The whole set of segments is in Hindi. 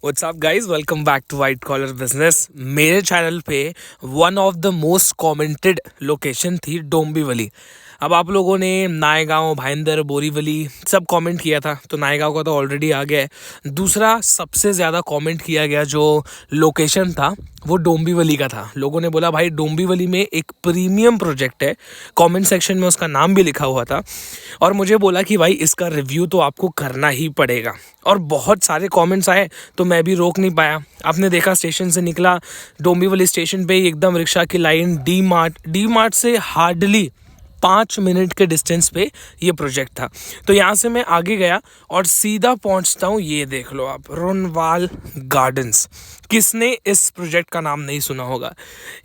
What's up guys, welcome back to white collar business. मेरे चैनल पे one of the most commented location थी डोंबिवली। अब आप लोगों ने नायगांव, भाईंदर, बोरीवली सब कमेंट किया था, तो नायगांव का तो ऑलरेडी आ गया है। दूसरा सबसे ज़्यादा कमेंट किया गया जो लोकेशन था वो डोंबिवली का था। लोगों ने बोला भाई डोंबिवली में एक प्रीमियम प्रोजेक्ट है, कमेंट सेक्शन में उसका नाम भी लिखा हुआ था और मुझे बोला कि भाई इसका रिव्यू तो आपको करना ही पड़ेगा। और बहुत सारे कमेंट्स आए तो मैं भी रोक नहीं पाया। आपने देखा स्टेशन से निकला, डोंबिवली स्टेशन पे एकदम रिक्शा की लाइन, डी मार्ट से हार्डली 5 मिनट के डिस्टेंस पे ये प्रोजेक्ट था। तो यहाँ से मैं आगे गया और सीधा पहुँचता हूँ, ये देख लो आप, रोनवाल गार्डन्स। किसने इस प्रोजेक्ट का नाम नहीं सुना होगा।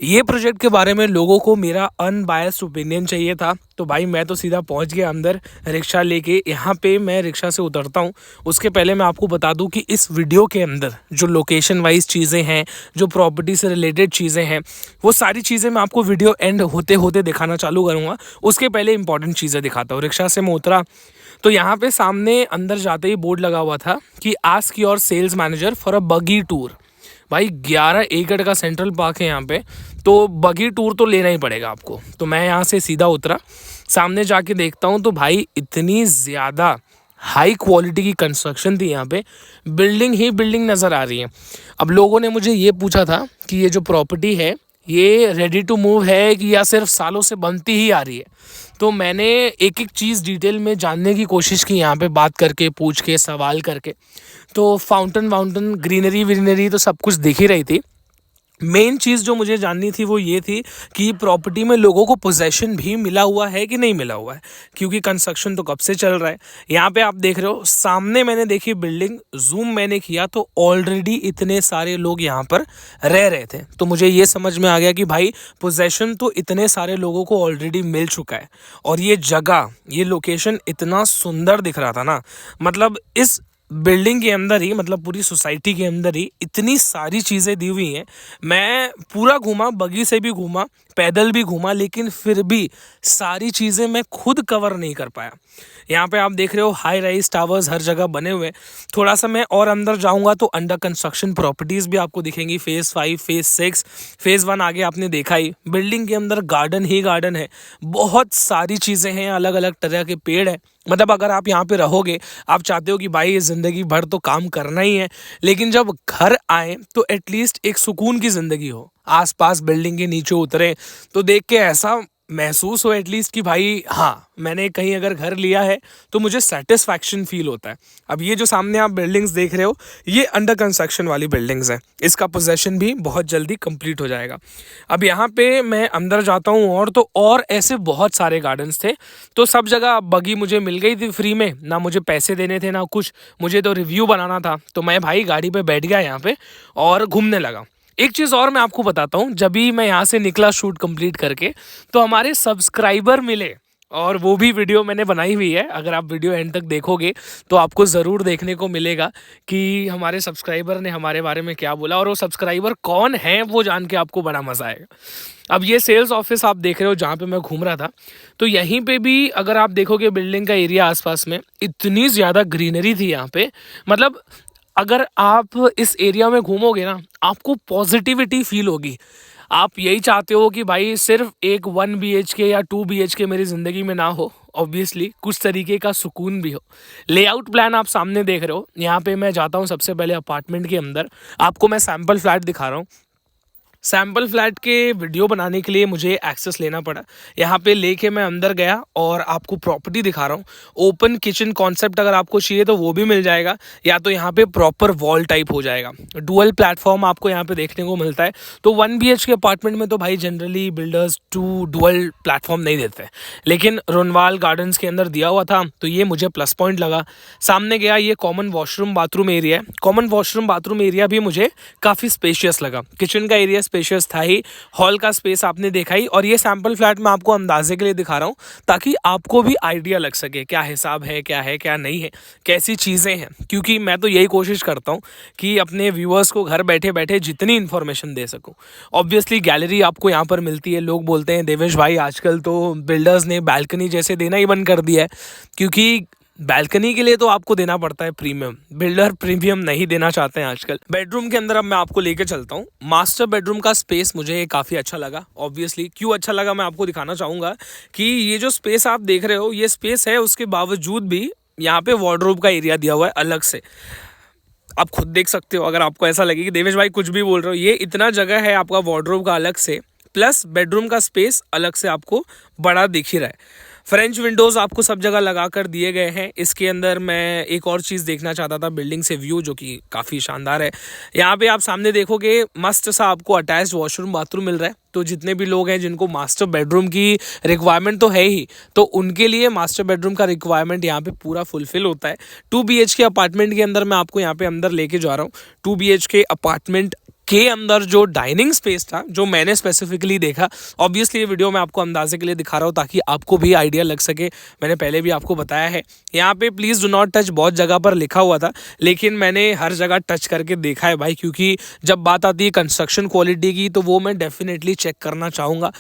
ये प्रोजेक्ट के बारे में लोगों को मेरा अनबायस्ड ओपिनियन चाहिए था, तो भाई मैं तो सीधा पहुँच गया अंदर रिक्शा लेके। यहाँ पे मैं रिक्शा से उतरता हूँ, उसके पहले मैं आपको बता दूँ कि इस वीडियो के अंदर जो लोकेशन वाइज चीज़ें हैं, जो प्रॉपर्टी से रिलेटेड चीज़ें हैं, वो सारी चीज़ें मैं आपको वीडियो एंड होते होते दिखाना चालू करूँगा। उसके पहले इंपॉर्टेंट चीज़ें दिखाता हूँ। रिक्शा से मैं उतरा तो यहाँ पे सामने अंदर जाते ही बोर्ड लगा हुआ था कि ask your sales manager for a buggy tour. भाई 11 एकड़ का सेंट्रल पार्क है यहाँ पे, तो बगी टूर तो लेना ही पड़ेगा आपको। तो मैं यहाँ से सीधा उतरा, सामने जाके देखता हूँ तो भाई इतनी ज़्यादा हाई क्वालिटी की कंस्ट्रक्शन थी यहाँ पे, बिल्डिंग ही बिल्डिंग नज़र आ रही है। अब लोगों ने मुझे ये पूछा था कि ये जो प्रॉपर्टी है ये रेडी टू मूव है कि या सिर्फ सालों से बनती ही आ रही है। तो मैंने एक एक चीज़ डिटेल में जानने की कोशिश की, यहाँ पे बात करके, पूछ के, सवाल करके। तो फाउंटेन ग्रीनरी विनरी तो सब कुछ दिख ही रही थी। मेन चीज़ जो मुझे जाननी थी वो ये थी कि प्रॉपर्टी में लोगों को पोजेशन भी मिला हुआ है कि नहीं मिला हुआ है, क्योंकि कंस्ट्रक्शन तो कब से चल रहा है। यहाँ पे आप देख रहे हो सामने, मैंने देखी बिल्डिंग, जूम मैंने किया तो ऑलरेडी इतने सारे लोग यहाँ पर रह रहे थे। तो मुझे ये समझ में आ गया कि भाई पोजेशन तो इतने सारे लोगों को ऑलरेडी मिल चुका है। और ये जगह, ये लोकेशन इतना सुंदर दिख रहा था ना, मतलब इस बिल्डिंग के अंदर ही, मतलब पूरी सोसाइटी के अंदर ही इतनी सारी चीज़ें दी हुई हैं। मैं पूरा घूमा, बगी से भी घूमा, पैदल भी घूमा, लेकिन फिर भी सारी चीज़ें मैं खुद कवर नहीं कर पाया। यहाँ पे आप देख रहे हो हाई राइज टावर्स हर जगह बने हुए। थोड़ा सा मैं और अंदर जाऊँगा तो अंडर कंस्ट्रक्शन प्रॉपर्टीज़ भी आपको दिखेंगी, फेज़ 5, फेज़ 6, फेज़ 1 आगे आपने देखा ही। बिल्डिंग के अंदर गार्डन ही गार्डन है, बहुत सारी चीज़ें हैं, अलग अलग तरह के पेड़ हैं। मतलब अगर आप यहाँ पे रहोगे, आप चाहते हो कि भाई ज़िंदगी भर तो काम करना ही है, लेकिन जब घर आए तो एटलीस्ट एक सुकून की ज़िंदगी हो। आसपास बिल्डिंग के नीचे उतरे तो देख के ऐसा महसूस हो एटलीस्ट कि भाई हाँ, मैंने कहीं अगर घर लिया है तो मुझे सेटिस्फैक्शन फील होता है। अब ये जो सामने आप बिल्डिंग्स देख रहे हो, ये अंडर कंस्ट्रक्शन वाली बिल्डिंग्स हैं। इसका पोजेशन भी बहुत जल्दी कंप्लीट हो जाएगा। अब यहाँ पे मैं अंदर जाता हूँ और ऐसे बहुत सारे गार्डन्स थे। तो सब जगह बगी मुझे मिल गई थी फ्री में, ना मुझे पैसे देने थे ना कुछ, मुझे तो रिव्यू बनाना था। तो मैं भाई गाड़ी पे बैठ गया यहाँ पे और घूमने लगा। एक चीज़ और मैं आपको बताता हूँ, जब भी मैं यहाँ से निकला शूट कंप्लीट करके तो हमारे सब्सक्राइबर मिले, और वो भी वीडियो मैंने बनाई हुई है। अगर आप वीडियो एंड तक देखोगे तो आपको ज़रूर देखने को मिलेगा कि हमारे सब्सक्राइबर ने हमारे बारे में क्या बोला, और वो सब्सक्राइबर कौन है वो जान के आपको बड़ा मज़ा आएगा। अब ये सेल्स ऑफिस आप देख रहे हो जहाँ पे मैं घूम रहा था, तो यहीं पे भी अगर आप देखोगे बिल्डिंग का एरिया आसपास में इतनी ज़्यादा ग्रीनरी थी यहाँ पे। मतलब अगर आप इस एरिया में घूमोगे ना, आपको पॉजिटिविटी फील होगी। आप यही चाहते हो कि भाई सिर्फ एक 1 BHK या 2 BHK मेरी ज़िंदगी में ना हो, ऑब्वियसली कुछ तरीके का सुकून भी हो। लेआउट प्लान आप सामने देख रहे हो। यहाँ पे मैं जाता हूँ सबसे पहले अपार्टमेंट के अंदर, आपको मैं सैम्पल फ्लैट दिखा रहा हूँ। सैम्पल फ्लैट के वीडियो बनाने के लिए मुझे एक्सेस लेना पड़ा। यहाँ पे लेके मैं अंदर गया और आपको प्रॉपर्टी दिखा रहा हूँ। ओपन किचन कॉन्सेप्ट अगर आपको चाहिए तो वो भी मिल जाएगा, या तो यहाँ पे प्रॉपर वॉल टाइप हो जाएगा। डुअल प्लेटफॉर्म आपको यहाँ पे देखने को मिलता है। तो 1 BHK अपार्टमेंट में तो भाई जनरली बिल्डर्स डुअल प्लेटफॉर्म नहीं देते, लेकिन रोनवाल गार्डन्स के अंदर दिया हुआ था तो ये मुझे प्लस पॉइंट लगा। सामने गया, ये कॉमन वॉशरूम बाथरूम एरिया है। कॉमन वॉशरूम बाथरूम एरिया भी मुझे काफ़ी स्पेशियस लगा। किचन का एरिया स्पेशियस था ही, हॉल का स्पेस आपने देखा ही। और ये सैम्पल फ्लैट मैं आपको अंदाजे के लिए दिखा रहा हूँ ताकि आपको भी आइडिया लग सके क्या हिसाब है, क्या नहीं है, कैसी चीज़ें हैं। क्योंकि मैं तो यही कोशिश करता हूँ कि अपने व्यूअर्स को घर बैठे बैठे जितनी इन्फॉर्मेशन दे सकूँ। ऑब्वियसली गैलरी आपको यहाँ पर मिलती है। लोग बोलते हैं देवेश भाई आजकल तो बिल्डर्स ने बालकनी जैसे देना ही बंद कर दिया है, क्योंकि बैल्कनी के लिए तो आपको देना पड़ता है प्रीमियम, बिल्डर प्रीमियम नहीं देना चाहते हैं आजकल। बेडरूम के अंदर अब मैं आपको लेके चलता हूँ। मास्टर बेडरूम का स्पेस मुझे काफ़ी अच्छा लगा। ऑब्वियसली क्यों अच्छा लगा मैं आपको दिखाना चाहूँगा कि ये जो स्पेस आप देख रहे हो, ये स्पेस है, उसके बावजूद भी यहाँ पे वार्डरोब का एरिया दिया हुआ है अलग से। आप खुद देख सकते हो, अगर आपको ऐसा लगे कि देवेश भाई कुछ भी बोल रहे हो, ये इतना जगह है आपका वार्डरोब का अलग से, प्लस बेडरूम का स्पेस अलग से आपको बड़ा दिख ही रहा है। फ्रेंच विंडोज़ आपको सब जगह लगा कर दिए गए हैं। इसके अंदर मैं एक और चीज़ देखना चाहता था, बिल्डिंग से व्यू जो कि काफ़ी शानदार है। यहाँ पे आप सामने देखोगे मस्त सा आपको अटैच्ड वॉशरूम बाथरूम मिल रहा है। तो जितने भी लोग हैं जिनको मास्टर बेडरूम की रिक्वायरमेंट तो है ही, तो उनके लिए मास्टर बेडरूम का रिक्वायरमेंट यहाँ पे पूरा फुलफिल होता है। 2 BHK अपार्टमेंट के अंदर मैं आपको यहाँ पे अंदर लेके जा रहा हूँ। 2 BHK अपार्टमेंट के अंदर जो डाइनिंग स्पेस था, जो मैंने स्पेसिफिकली देखा, ऑब्वियसली ये वीडियो मैं आपको अंदाजे के लिए दिखा रहा हूँ ताकि आपको भी आइडिया लग सके। मैंने पहले भी आपको बताया है, यहाँ पे प्लीज़ डू नॉट टच बहुत जगह पर लिखा हुआ था, लेकिन मैंने हर जगह टच करके देखा है भाई, क्योंकि जब बात आती है कंस्ट्रक्शन क्वालिटी की तो वो मैं डेफिनेटली चेक करना चाहूँगा।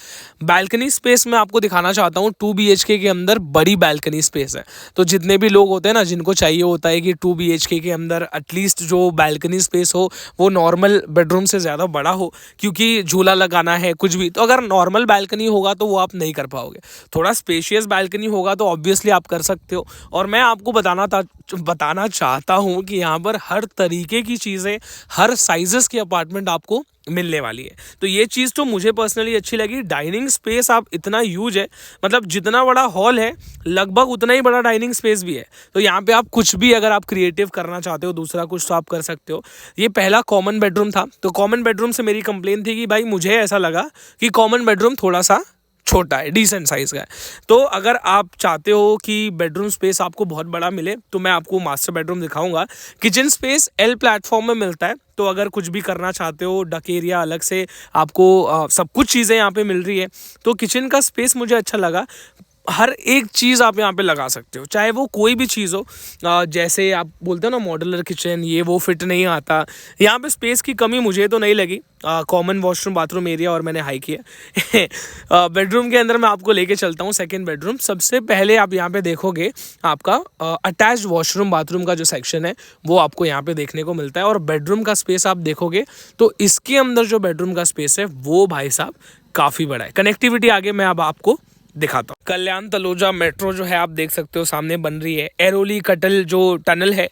बैल्कनी स्पेस मैं आपको दिखाना चाहता हूँ। 2 BHK के अंदर बड़ी बैल्कनी स्पेस है। तो जितने भी लोग होते हैं ना, जिनको चाहिए होता है कि 2 BHK के अंदर एटलीस्ट जो बैल्कनी स्पेस हो वो नॉर्मल बेडरूम से ज़्यादा बड़ा हो, क्योंकि झूला लगाना है कुछ भी, तो अगर नॉर्मल बैल्कनी होगा तो वो आप नहीं कर पाओगे। थोड़ा स्पेशियस बैल्कनी होगा तो ऑब्वियसली आप कर सकते हो। और मैं आपको बताना चाहता हूँ कि यहाँ पर हर तरीके की चीज़ें, हर साइजेस के अपार्टमेंट आपको मिलने वाली है। तो ये चीज़ तो मुझे पर्सनली अच्छी लगी। डाइनिंग स्पेस आप इतना ह्यूज है, मतलब जितना बड़ा हॉल है लगभग उतना ही बड़ा डाइनिंग स्पेस भी है। तो यहाँ पे आप कुछ भी अगर आप क्रिएटिव करना चाहते हो, दूसरा कुछ, तो आप कर सकते हो। ये पहला कॉमन बेडरूम था, तो कॉमन बेडरूम से मेरी कंप्लेन थी कि भाई मुझे ऐसा लगा कि कॉमन बेडरूम थोड़ा सा छोटा है, डिसेंट साइज का है। तो अगर आप चाहते हो कि बेडरूम स्पेस आपको बहुत बड़ा मिले तो मैं आपको मास्टर बेडरूम दिखाऊंगा। किचन स्पेस L प्लेटफॉर्म में मिलता है, तो अगर कुछ भी करना चाहते हो, डक एरिया अलग से आपको सब कुछ चीज़ें यहाँ पे मिल रही है। तो किचन का स्पेस मुझे अच्छा लगा। हर एक चीज़ आप यहाँ पे लगा सकते हो, चाहे वो कोई भी चीज़ हो। जैसे आप बोलते हो ना मॉड्यूलर किचन, ये वो फिट नहीं आता। यहाँ पे स्पेस की कमी मुझे तो नहीं लगी। कॉमन वॉशरूम बाथरूम एरिया और मैंने हाई किया। बेडरूम के अंदर मैं आपको लेके चलता हूँ। सेकंड बेडरूम, सबसे पहले आप यहाँ पे देखोगे आपका अटैच्ड वॉशरूम बाथरूम का जो सेक्शन है वो आपको यहाँ पे देखने को मिलता है। और बेडरूम का स्पेस आप देखोगे तो इसके अंदर जो बेडरूम का स्पेस है वो भाई साहब काफ़ी बड़ा है। कनेक्टिविटी आगे मैं अब आपको दिखाता हूँ। कल्याण तलोजा मेट्रो जो है आप देख सकते हो सामने बन रही है। एरोली कटल जो टनल है,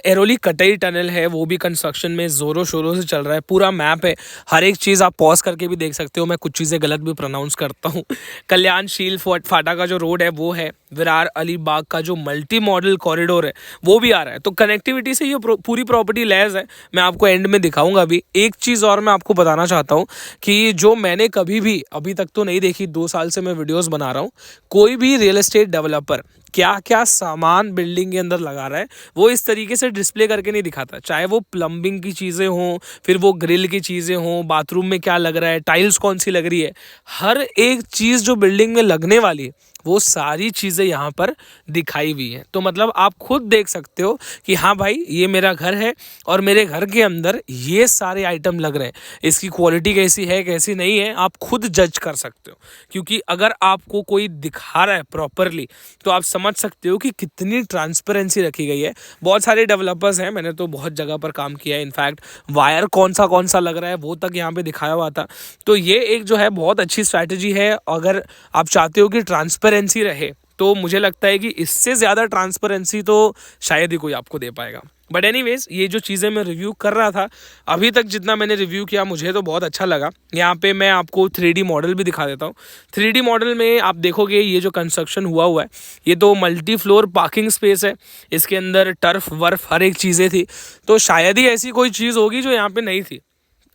एरोली कटई टनल है, वो भी कंस्ट्रक्शन में जोरों शोरों से चल रहा है। पूरा मैप है, हर एक चीज़ आप पॉज करके भी देख सकते हो। मैं कुछ चीज़ें गलत भी प्रोनाउंस करता हूँ। कल्याणशील फाटा का जो रोड है वो है। विरार अलीबाग का जो मल्टी मॉडल कॉरिडोर है वो भी आ रहा है। तो कनेक्टिविटी से ये पूरी प्रॉपर्टी लैस है। मैं आपको एंड में दिखाऊंगा अभी। एक चीज़ और मैं आपको बताना चाहता हूँ कि जो मैंने कभी भी अभी तक तो नहीं देखी, 2 साल से मैं वीडियोस बना रहा हूँ, कोई भी रियल एस्टेट डेवलपर क्या क्या सामान बिल्डिंग के अंदर लगा रहा है वो इस तरीके से डिस्प्ले करके नहीं दिखाता। चाहे वो प्लम्बिंग की चीज़ें हों, फिर वो ग्रिल की चीज़ें हों, बाथरूम में क्या लग रहा है, टाइल्स कौन सी लग रही है, हर एक चीज़ जो बिल्डिंग में लगने वाली है वो सारी चीज़ें यहाँ पर दिखाई हुई हैं। तो मतलब आप खुद देख सकते हो कि हाँ भाई ये मेरा घर है और मेरे घर के अंदर ये सारे आइटम लग रहे हैं। इसकी क्वालिटी कैसी है कैसी नहीं है आप खुद जज कर सकते हो, क्योंकि अगर आपको कोई दिखा रहा है प्रॉपरली तो आप समझ सकते हो कि कितनी ट्रांसपेरेंसी रखी गई है। बहुत सारे डेवलपर्स हैं, मैंने तो बहुत जगह पर काम किया है। इनफैक्ट वायर कौन सा लग रहा है वो तक यहाँ पे दिखाया हुआ था। तो ये एक जो है बहुत अच्छी स्ट्रैटेजी है। अगर आप चाहते हो कि ट्रांसपेरेंसी रहे तो मुझे लगता है कि इससे ज़्यादा ट्रांसपेरेंसी तो शायद ही कोई आपको दे पाएगा। बट एनीवेज, ये जो चीज़ें मैं रिव्यू कर रहा था अभी तक, जितना मैंने रिव्यू किया मुझे तो बहुत अच्छा लगा। यहाँ पे मैं आपको 3D मॉडल भी दिखा देता हूँ। 3D मॉडल में आप देखोगे ये जो कंस्ट्रक्शन हुआ है ये तो मल्टी फ्लोर पार्किंग स्पेस है। इसके अंदर टर्फ वर्फ हर एक चीज़ें थी, तो शायद ही ऐसी कोई चीज़ होगी जो यहाँ पर नहीं थी।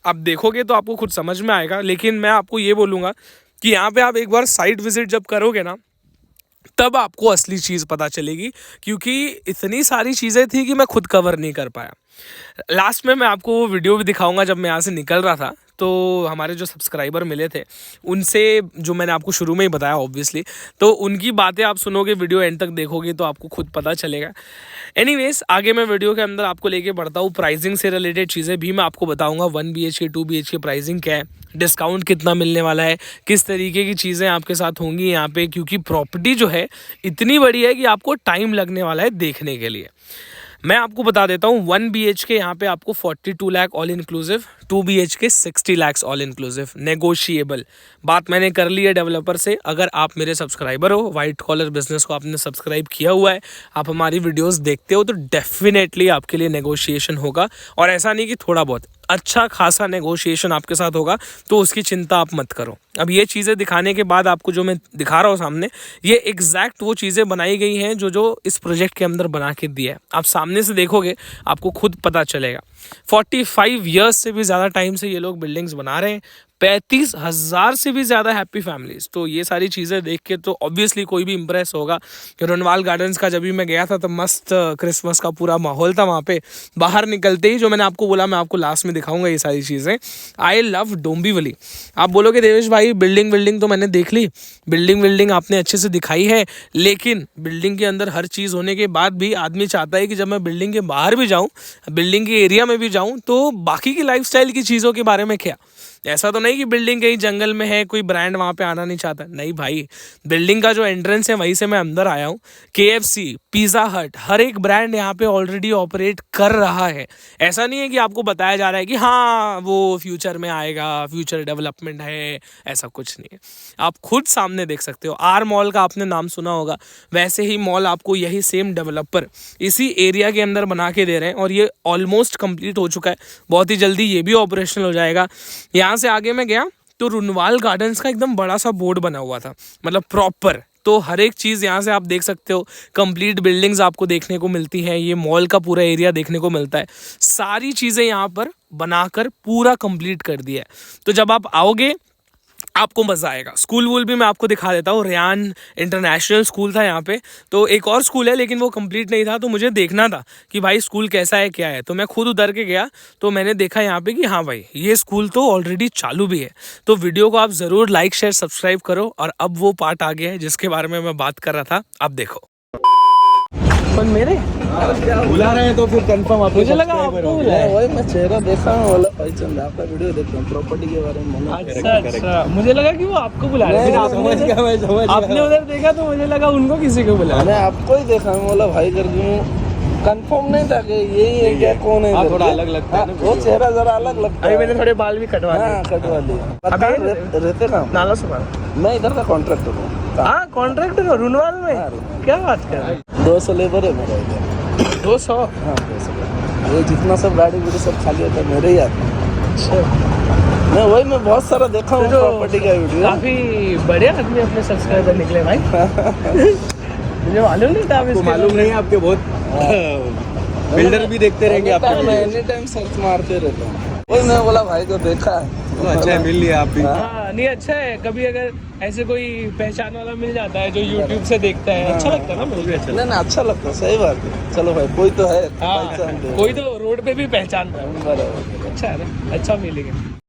आप देखोगे तो आपको खुद समझ में आएगा। लेकिन मैं आपको ये बोलूँगा कि यहाँ पे आप एक बार साइट विजिट जब करोगे ना तब आपको असली चीज़ पता चलेगी, क्योंकि इतनी सारी चीज़ें थी कि मैं खुद कवर नहीं कर पाया। लास्ट में मैं आपको वो वीडियो भी दिखाऊंगा जब मैं यहाँ से निकल रहा था, तो हमारे जो सब्सक्राइबर मिले थे उनसे, जो मैंने आपको शुरू में ही बताया ऑब्वियसली, तो उनकी बातें आप सुनोगे, वीडियो एंड तक देखोगे तो आपको खुद पता चलेगा। एनीवेज, आगे मैं वीडियो के अंदर आपको लेके बढ़ता हूँ। प्राइसिंग से रिलेटेड चीज़ें भी मैं आपको बताऊँगा। 1 BHK 2 BHK प्राइसिंग क्या है, डिस्काउंट कितना मिलने वाला है, किस तरीके की चीज़ें आपके साथ होंगी यहाँ पे, क्योंकि प्रॉपर्टी जो है इतनी बड़ी है कि आपको टाइम लगने वाला है देखने के लिए। मैं आपको बता देता हूँ, 1 BHK यहाँ पे आपको 42 lakh all inclusive, 2 BHK 60 lakh all inclusive, negotiable. बात मैंने कर ली है डेवलपर से। अगर आप मेरे सब्सक्राइबर हो, वाइट कॉलर बिजनेस को आपने सब्सक्राइब किया हुआ है, आप हमारी वीडियोस देखते हो, तो डेफिनेटली आपके लिए नेगोशिएशन होगा। और ऐसा नहीं कि थोड़ा बहुत, अच्छा खासा नेगोशिएशन आपके साथ होगा, तो उसकी चिंता आप मत करो। अब ये चीज़ें दिखाने के बाद आपको जो मैं दिखा रहा हूँ सामने, ये एग्जैक्ट वो चीज़ें बनाई गई हैं जो इस प्रोजेक्ट के अंदर बना के दिया है। आप सामने से देखोगे आपको खुद पता चलेगा। 45 ईयर्स से भी ज़्यादा टाइम से ये लोग बिल्डिंग्स बना रहे हैं, 35,000 से भी ज़्यादा हैप्पी फैमिलीज। तो ये सारी चीज़ें देख के तो ऑब्वियसली कोई भी इंप्रेस होगा। रुनवाल गार्डन्स का जब भी मैं गया था तो मस्त क्रिसमस का पूरा माहौल था वहाँ पे। बाहर निकलते ही, जो मैंने आपको बोला, मैं आपको लास्ट में दिखाऊंगा ये सारी चीज़ें। I love Dombivli. आप बोलोगे देवेश भाई बिल्डिंग तो मैंने देख ली, बिल्डिंग आपने अच्छे से दिखाई है, लेकिन बिल्डिंग के अंदर हर चीज़ होने के बाद भी आदमी चाहता है कि जब मैं बिल्डिंग के बाहर भी जाऊँ, बिल्डिंग के एरिया में भी जाऊँ, तो बाकी की लाइफस्टाइल की चीज़ों के बारे में क्या। ऐसा तो नहीं कि बिल्डिंग कहीं जंगल में है, कोई ब्रांड वहाँ पे आना नहीं चाहता। नहीं भाई, बिल्डिंग का जो एंट्रेंस है वहीं से मैं अंदर आया हूँ। KFC, पिज़्ज़ा हट, हर एक ब्रांड यहाँ पे ऑलरेडी ऑपरेट कर रहा है। ऐसा नहीं है कि आपको बताया जा रहा है कि हाँ वो फ्यूचर में आएगा, फ्यूचर डेवलपमेंट है, ऐसा कुछ नहीं है। आप खुद सामने देख सकते हो। आर मॉल का आपने नाम सुना होगा, वैसे ही मॉल आपको यही सेम डेवलपर इसी एरिया के अंदर बना के दे रहे हैं, और ये ऑलमोस्ट कंप्लीट हो चुका है। बहुत ही जल्दी ये भी ऑपरेशनल हो जाएगा। यहाँ से आगे मैं गया तो रुनवाल गार्डन्स का एकदम बड़ा सा बोर्ड बना हुआ था, मतलब प्रॉपर। तो हर एक चीज़ यहाँ से आप देख सकते हो। कंप्लीट बिल्डिंग्स आपको देखने को मिलती हैं, ये मॉल का पूरा एरिया देखने को मिलता है। सारी चीज़ें यहाँ पर बनाकर पूरा कंप्लीट कर दिया है। तो जब आप आओगे आपको मज़ा आएगा। स्कूल वूल भी मैं आपको दिखा देता हूँ। रेयान इंटरनेशनल स्कूल था यहाँ पे। तो एक और स्कूल है लेकिन वो कंप्लीट नहीं था, तो मुझे देखना था कि भाई स्कूल कैसा है क्या है। तो मैं खुद उतर के गया, तो मैंने देखा यहाँ पे कि हाँ भाई ये स्कूल तो ऑलरेडी चालू भी है। तो वीडियो को आप ज़रूर लाइक शेयर सब्सक्राइब करो। और अब वो पार्ट आ गया है जिसके बारे में मैं बात कर रहा था, अब देखो। पर मेरे बुला रहे हैं तो फिर कंफर्म आप, मुझे लगा आपको बुलाया। वही मैं चेहरा देखा हूँ, बोला भाई चंद आपका वीडियो देखता हूँ प्रॉपर्टी के बारे में। अच्छा, मुझे लगा कि वो आपको बुला रहे हैं। आपने उधर देखा तो मुझे लगा उनको किसी को बुला। मैंने आपको ही देखा, मैं बोला भाई करके कंफर्म नहीं था कि यही है क्या, कौन है। थोड़ा अलग लगता है, वो चेहरा जरा अलग लगता है। मैंने थोड़े बाल भी कटवा लिए। रहते ना नाला से मैं इधर का कॉन्ट्रैक्टर हूँ। हाँ कॉन्ट्रैक्टर हो रुनवाल में, क्या बात कर रहे हैं। 200 लेबर है मेरा इधर। 200? हाँ 200। ये जितना सब गाड़ी गुड़ी सब खाली होता है मेरे ही आता है। अच्छा, मैं वही मैं बहुत सारा देखा हूँ प्रॉपर्टी का वीडियो। काफी बड़े आदमी अपने सब्सक्राइबर निकले भाई। मुझे मालूम नहीं था। आपको मालूम नहीं, आपके बहुत बिल्डर भी देखते रहेंगे आपके। मैं एनी टाइम सर्च मारते रहता हूँ। वही मैं बोला भाई को देखा, अच्छा है मिल लिया आप भी। हाँ नहीं अच्छा है, कभी अगर ऐसे कोई पहचान वाला मिल जाता है जो YouTube से देखता है, अच्छा लगता है ना। मुझे भी अच्छा लगता है। नहीं अच्छा लगता है, सही बात है। चलो भाई कोई तो है, हाँ, कोई तो रोड पे भी पहचानता है। बराबर। अच्छा है ना, अच्छा फीलिंग है।